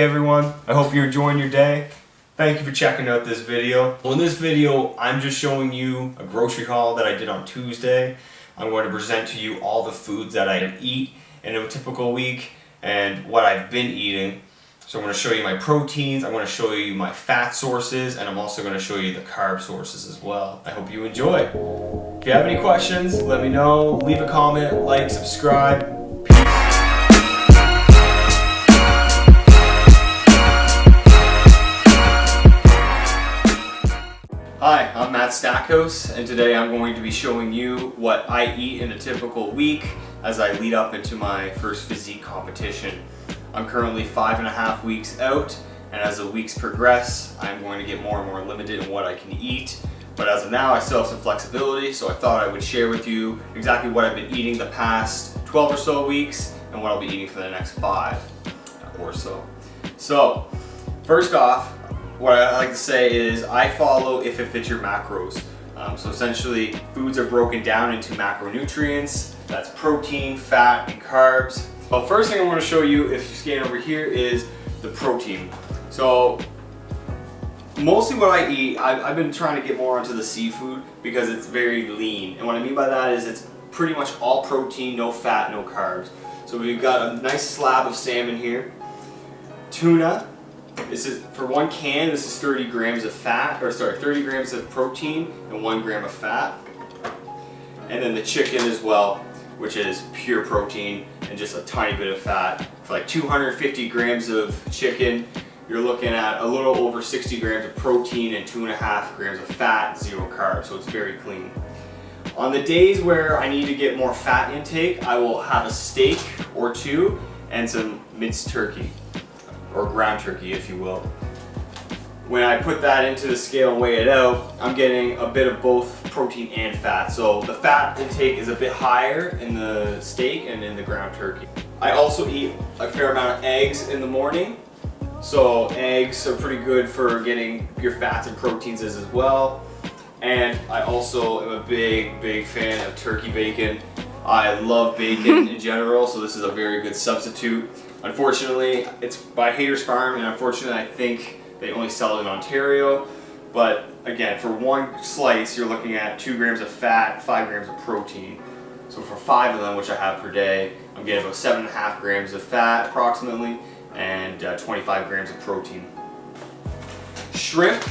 everyone, I hope you're enjoying your day. Thank you for checking out this video. Well, in this video, I'm just showing you a grocery haul that I did on Tuesday. I'm going to present to you all the foods that I eat in a typical week and what I've been eating. So I'm going to show you my proteins, I'm going to show you my fat sources, and I'm also going to show you the carb sources as well. I hope you enjoy. If you have any questions, let me know. Leave a comment, like, subscribe. Hi, I'm Matt Stackhouse, and today I'm going to be showing you what I eat in a typical week as I lead up into my first physique competition. I'm currently 5.5 weeks out, and as the weeks progress, I'm going to get more and more limited in what I can eat. But as of now, I still have some flexibility, so I thought I would share with you exactly what I've been eating the past 12 or so weeks and what I'll be eating for the next 5 or so. So, first off, what I like to say is I follow if it fits your macros. So essentially, foods are broken down into macronutrients. That's protein, fat, and carbs. Well, first thing I want to show you, if you scan over here, is the protein. So mostly what I eat, I've been trying to get more onto the seafood because it's very lean. And what I mean by that is it's pretty much all protein, no fat, no carbs. So we've got a nice slab of salmon here. Tuna. This is, for 1 can, this is 30 grams of fat, or sorry, 30 grams of protein and 1 gram of fat. And then the chicken as well, which is pure protein and just a tiny bit of fat. For like 250 grams of chicken, you're looking at a little over 60 grams of protein and 2.5 grams of fat, 0 carbs, so it's very clean. On the days where I need to get more fat intake, I will have a steak or 2 and some minced turkey, or ground turkey if you will. When I put that into the scale and weigh it out, I'm getting a bit of both protein and fat. So the fat intake is a bit higher in the steak and in the ground turkey. I also eat a fair amount of eggs in the morning. So eggs are pretty good for getting your fats and proteins as well. And I also am a big fan of turkey bacon. I love bacon in general, so this is a very good substitute. Unfortunately, it's by Hader's Farm, and unfortunately I think they only sell it in Ontario. But again, for 1 slice, you're looking at 2 grams of fat, 5 grams of protein. So for 5 of them, which I have per day, I'm getting about 7.5 grams of fat approximately, and 25 grams of protein. Shrimp,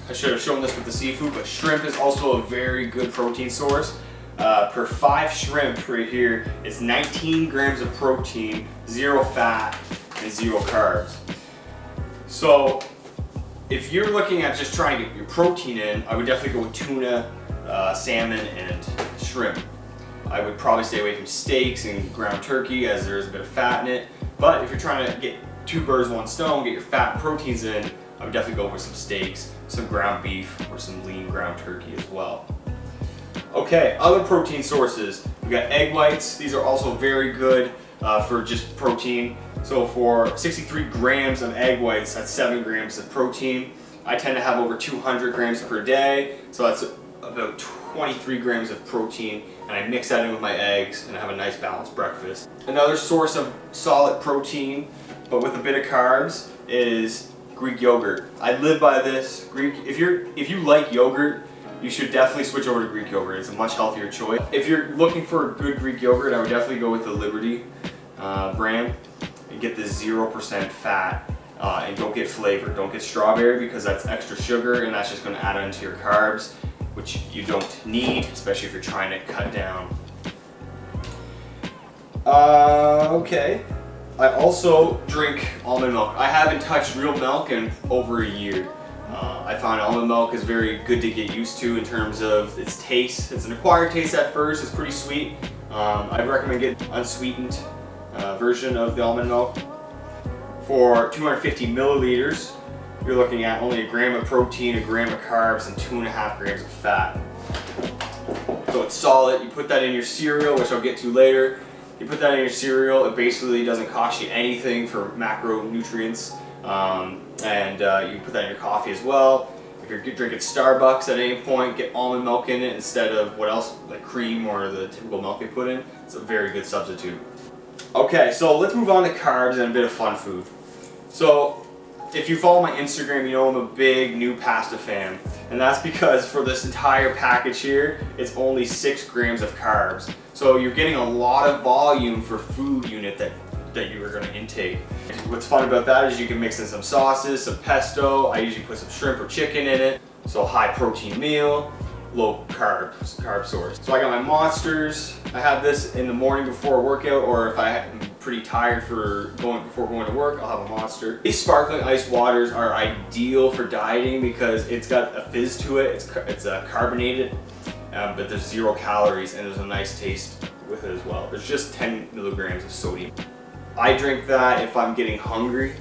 I should have shown this with the seafood, but shrimp is also a very good protein source. Per 5 shrimp right here, it's 19 grams of protein, 0 fat, and 0 carbs. So if you're looking at just trying to get your protein in, I would definitely go with tuna, salmon, and shrimp. I would probably stay away from steaks and ground turkey as there is a bit of fat in it. But if you're trying to get 2 birds, 1 stone, get your fat and proteins in, I would definitely go with some steaks, some ground beef, or some lean ground turkey as well. Okay, other protein sources. We got egg whites. These are also very good for just protein. So for 63 grams of egg whites, that's 7 grams of protein. I tend to have over 200 grams per day, so that's about 23 grams of protein, and I mix that in with my eggs and I have a nice balanced breakfast. Another source of solid protein, but with a bit of carbs, is Greek yogurt. I live by this. If you like yogurt, you should definitely switch over to Greek yogurt. It's a much healthier choice. If you're looking for a good Greek yogurt, I would definitely go with the Liberty brand and get the 0% fat, and don't get flavor. Don't get strawberry because that's extra sugar and that's just going to add into your carbs, which you don't need, especially if you're trying to cut down. Okay. I also drink almond milk. I haven't touched real milk in over a year. I find almond milk is very good to get used to in terms of its taste. It's an acquired taste at first, it's pretty sweet. I'd recommend getting an unsweetened version of the almond milk. For 250 milliliters, you're looking at only 1 gram of protein, 1 gram of carbs, and 2.5 grams of fat. So it's solid. You put that in your cereal, which I'll get to later. You put that in your cereal, it basically doesn't cost you anything for macronutrients. You put that in your coffee as well. If you're drinking Starbucks at any point, get almond milk in it instead of what else, like cream or the typical milk they put in. It's a very good substitute. Okay, so let's move on to carbs and a bit of fun food. So if you follow my Instagram, you know I'm a big new pasta fan. And that's because for this entire package here, it's only 6 grams of carbs. So you're getting a lot of volume for food unit that you are going to intake. What's fun about that is you can mix in some sauces, some pesto. I usually put some shrimp or chicken in it. So high protein meal, low carb source. So I got my Monsters. I have this in the morning before a workout, or if I'm pretty tired before going to work, I'll have a Monster. These sparkling ice waters are ideal for dieting because it's got a fizz to it. It's carbonated, but there's 0 calories and there's a nice taste with it as well. There's just 10 milligrams of sodium. I drink that if I'm getting hungry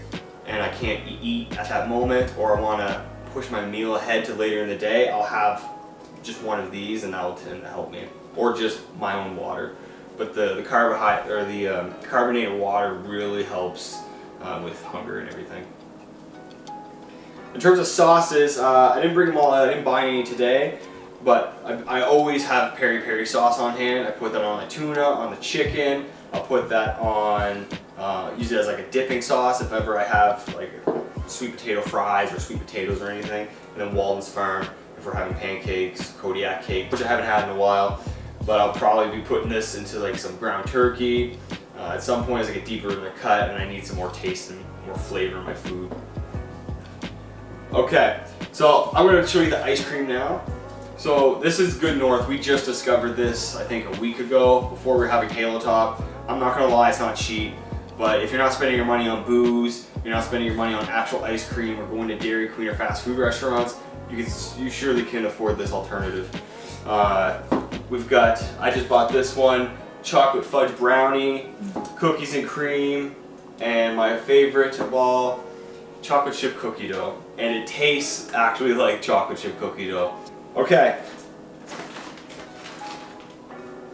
and I can't eat at that moment, or I want to push my meal ahead to later in the day. I'll have just one of these and that will tend to help me, or just my own water. But the carbonated water really helps with hunger and everything. In terms of sauces, I didn't bring them all out. I didn't buy any today, but I always have peri-peri sauce on hand. I put that on the tuna, on the chicken. I'll put that on, use it as like a dipping sauce if ever I have like sweet potato fries or sweet potatoes or anything. And then Walden's Farm if we're having pancakes, Kodiak cake, which I haven't had in a while. But I'll probably be putting this into like some ground turkey. At some point as I get deeper in the cut and I need some more taste and more flavor in my food. Okay, so I'm going to show you the ice cream now. So this is Good North. We just discovered this, I think, a week ago before we were having Halo Top. I'm not gonna lie, it's not cheap, but if you're not spending your money on booze, you're not spending your money on actual ice cream or going to Dairy Queen or fast food restaurants, you surely can afford this alternative. I just bought this one, chocolate fudge brownie, cookies and cream, and my favorite of all, chocolate chip cookie dough. And it tastes actually like chocolate chip cookie dough. Okay.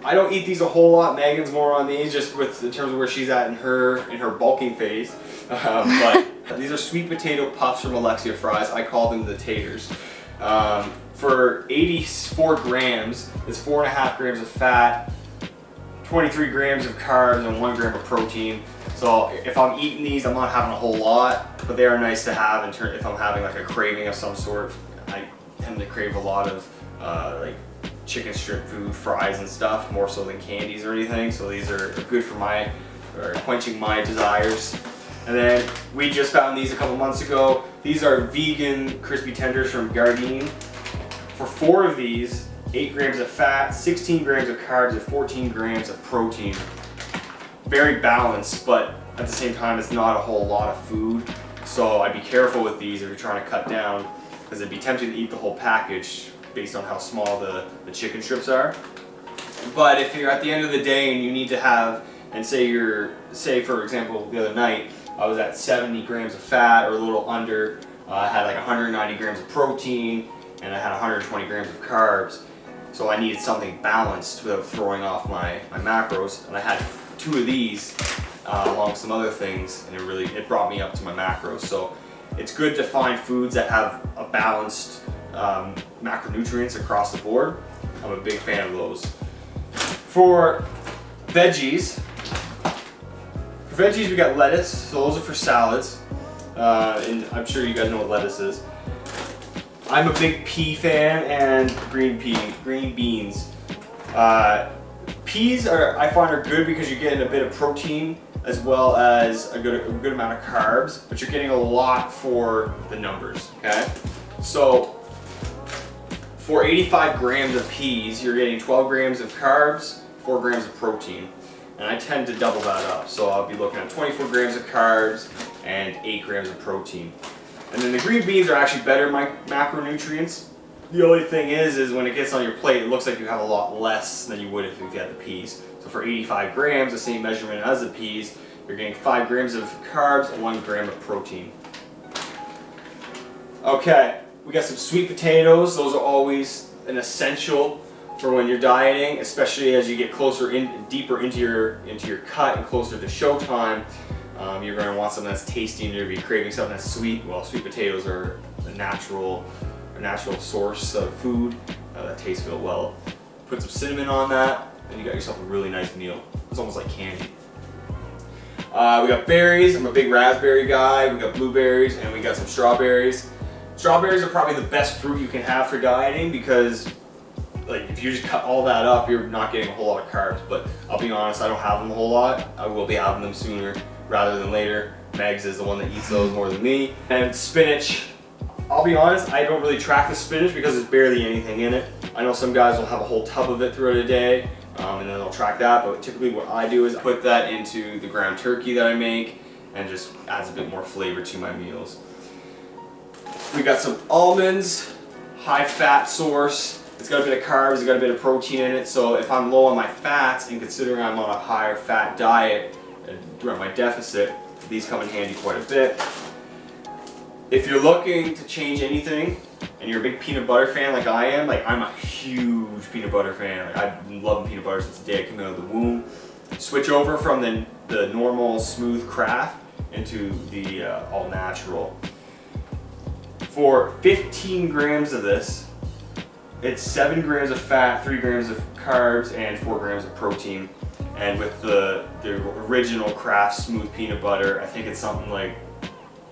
I don't eat these a whole lot. Megan's more on these, just in terms of where she's at in her bulking phase. But these are sweet potato puffs from Alexia Fries. I call them the taters. For 84 grams, it's 4.5 grams of fat, 23 grams of carbs, and 1 gram of protein. So if I'm eating these, I'm not having a whole lot, but they are nice to have if I'm having like a craving of some sort. I tend to crave a lot of like chicken strip food, fries and stuff, more so than candies or anything. So these are good for quenching my desires. And then we just found these a couple months ago. These are vegan crispy tenders from Gardein. For 4 of these, 8 grams of fat, 16 grams of carbs, and 14 grams of protein. Very balanced, but at the same time, it's not a whole lot of food. So I'd be careful with these if you're trying to cut down, because it'd be tempting to eat the whole package based on how small the chicken strips are. But if you're at the end of the day and you need to have, and say for example the other night, I was at 70 grams of fat or a little under, I had like 190 grams of protein, and I had 120 grams of carbs. So I needed something balanced without throwing off my macros, and I had 2 of these along with some other things, and it brought me up to my macros. So it's good to find foods that have a balanced macronutrients across the board. I'm a big fan of those. For veggies, we got lettuce, so those are for salads, and I'm sure you guys know what lettuce is. I'm a big pea fan and green beans. Peas I find are good because you're getting a bit of protein as well as a good amount of carbs, but you're getting a lot for the numbers, okay? So for 85 grams of peas, you're getting 12 grams of carbs, 4 grams of protein. And I tend to double that up, so I'll be looking at 24 grams of carbs and 8 grams of protein. And then the green beans are actually better macronutrients. The only thing is when it gets on your plate, it looks like you have a lot less than you would if you had the peas. So for 85 grams, the same measurement as the peas, you're getting 5 grams of carbs and 1 gram of protein. Okay, we got some sweet potatoes. Those are always an essential for when you're dieting, especially as you get deeper into your cut and closer to showtime. You're going to want something that's tasty, and you're going to be craving something that's sweet. Well, sweet potatoes are a natural source of food that tastes real well. Put some cinnamon on that, and you got yourself a really nice meal. It's almost like candy. We got berries. I'm a big raspberry guy. We got blueberries and we got some strawberries. Strawberries are probably the best fruit you can have for dieting because like if you just cut all that up, you're not getting a whole lot of carbs. But I'll be honest, I don't have them a whole lot. I will be having them sooner rather than later. Megs is the one that eats those more than me. And spinach, I'll be honest, I don't really track the spinach because there's barely anything in it. I know some guys will have a whole tub of it throughout a day and then they'll track that, but typically what I do is I put that into the ground turkey that I make and just adds a bit more flavor to my meals. We got some almonds, high fat source. It's got a bit of carbs, it's got a bit of protein in it, so if I'm low on my fats and considering I'm on a higher fat diet during my deficit, these come in handy quite a bit. If you're looking to change anything and you're a big peanut butter fan like I am, like I'm a huge peanut butter fan. Like I've been loving peanut butter since the day I came out of the womb. Switch over from the normal smooth Kraft into the all natural. For 15 grams of this, it's 7 grams of fat, 3 grams of carbs, and 4 grams of protein. And with the original Kraft smooth peanut butter, I think it's something like,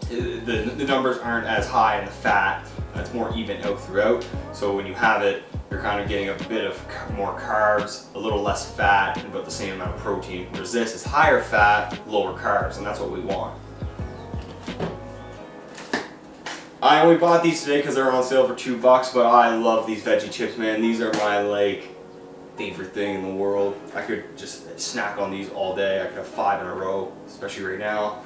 the numbers aren't as high in the fat. It's more even out throughout. So when you have it, you're kind of getting a bit of more carbs, a little less fat, and about the same amount of protein. Whereas this is higher fat, lower carbs, and that's what we want. I only bought these today because they're on sale for $2, but I love these veggie chips, man. These are my like favorite thing in the world. I could just snack on these all day. I could have 5 in a row, especially right now,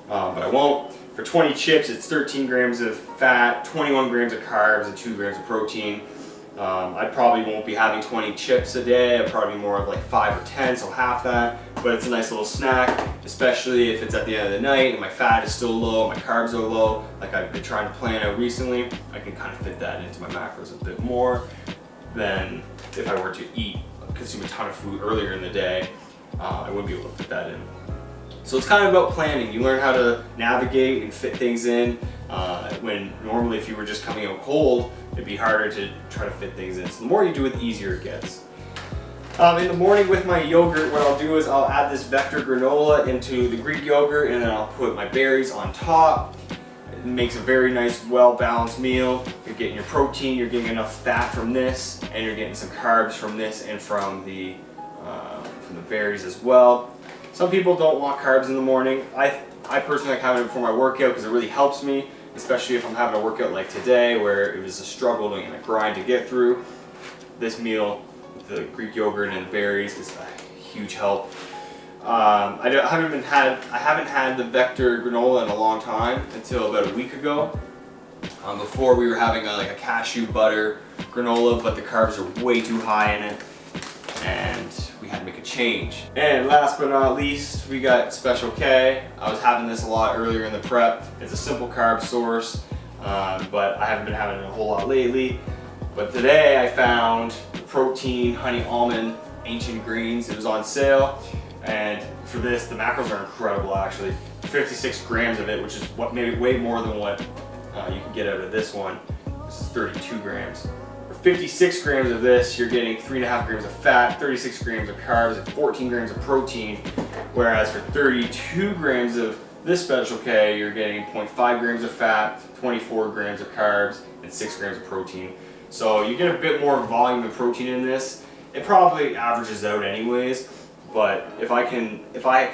but I won't. For 20 chips, it's 13 grams of fat, 21 grams of carbs, and 2 grams of protein. I probably won't be having 20 chips a day. I'd probably be more of like 5 or 10, so half that. But it's a nice little snack, especially if it's at the end of the night and my fat is still low, my carbs are low, like I've been trying to plan out recently. I can kind of fit that into my macros a bit more than if I were to consume a ton of food earlier in the day. I wouldn't be able to fit that in. So it's kind of about planning. You learn how to navigate and fit things in when normally if you were just coming out cold, it'd be harder to try to fit things in. So the more you do it, the easier it gets. In the morning with my yogurt, what I'll do is I'll add this Vector granola into the Greek yogurt and then I'll put my berries on top. It makes a very nice, well-balanced meal. You're getting your protein, you're getting enough fat from this, and you're getting some carbs from this and from the berries as well. Some people don't want carbs in the morning. I personally like having it before my workout because it really helps me, especially if I'm having a workout like today where it was a struggle and a grind to get through. This meal, the Greek yogurt and the berries, is a huge help. I haven't had the Vector granola in a long time until about a week ago. Before we were having like a cashew butter granola, but the carbs are way too high in it, and we had to make a change. And last but not least, we got Special K. I was having this a lot earlier in the prep. It's a simple carb source, but I haven't been having it a whole lot lately. But today I found the protein honey almond ancient greens. It was on sale, and for this the macros are incredible actually. 56 grams of it, which is maybe way more than what you can get out of this one. This is 32 grams. For 56 grams of this, you're getting 3.5 grams of fat, 36 grams of carbs, and 14 grams of protein. Whereas for 32 grams of this Special K, you're getting 0.5 grams of fat, 24 grams of carbs, and 6 grams of protein. So you get a bit more volume of protein in this. It probably averages out anyways, but if I can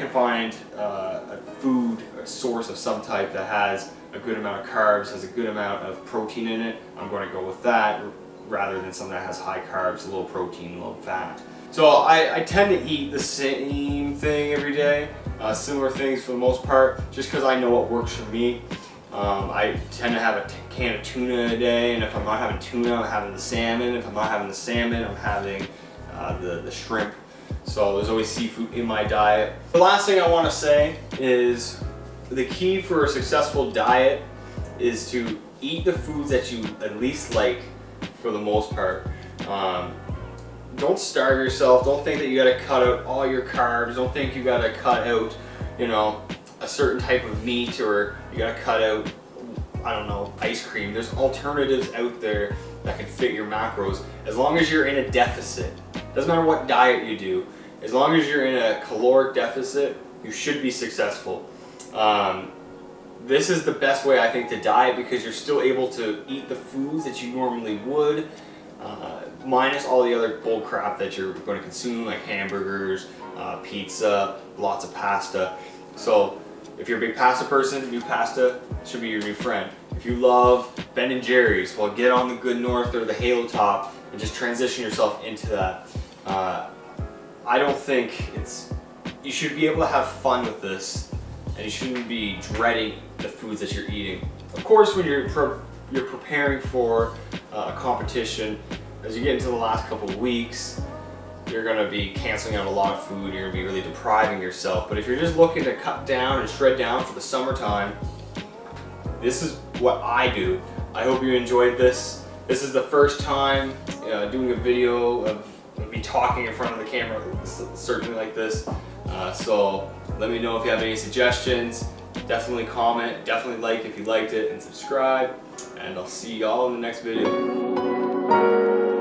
find a food source of some type that has a good amount of carbs, has a good amount of protein in it, I'm going to go with that rather than something that has high carbs, a little protein, a little fat. So I tend to eat the same thing every day, similar things for the most part, just because I know what works for me. I tend to have a can of tuna a day, and if I'm not having tuna, I'm having the salmon. If I'm not having the salmon, I'm having the shrimp. So there's always seafood in my diet. The last thing I want to say is the key for a successful diet is to eat the foods that you at least like for the most part. Don't starve yourself. Don't think that you got to cut out all your carbs. Don't think you got to cut out, you know, a certain type of meat, or you got to cut out, I don't know, ice cream. There's alternatives out there that can fit your macros as long as you're in a deficit. Doesn't matter what diet you do. As long as you're in a caloric deficit, you should be successful. This is the best way I think to diet because you're still able to eat the foods that you normally would, minus all the other bull crap that you're going to consume, like hamburgers, pizza, lots of pasta. So if you're a big pasta person, new pasta should be your new friend. If you love Ben & Jerry's, well, get on the Good North or the Halo Top and just transition yourself into that. I don't think you should be able to have fun with this, and you shouldn't be dreading the foods that you're eating. Of course, when you're preparing for a competition, as you get into the last couple of weeks, you're going to be canceling out a lot of food, you're going to be really depriving yourself. But if you're just looking to cut down and shred down for the summertime, this is what I do. I hope you enjoyed this. This is the first time doing a video of me talking in front of the camera, certainly like this. So let me know if you have any suggestions. Definitely comment, definitely like if you liked it, and subscribe. And I'll see y'all in the next video.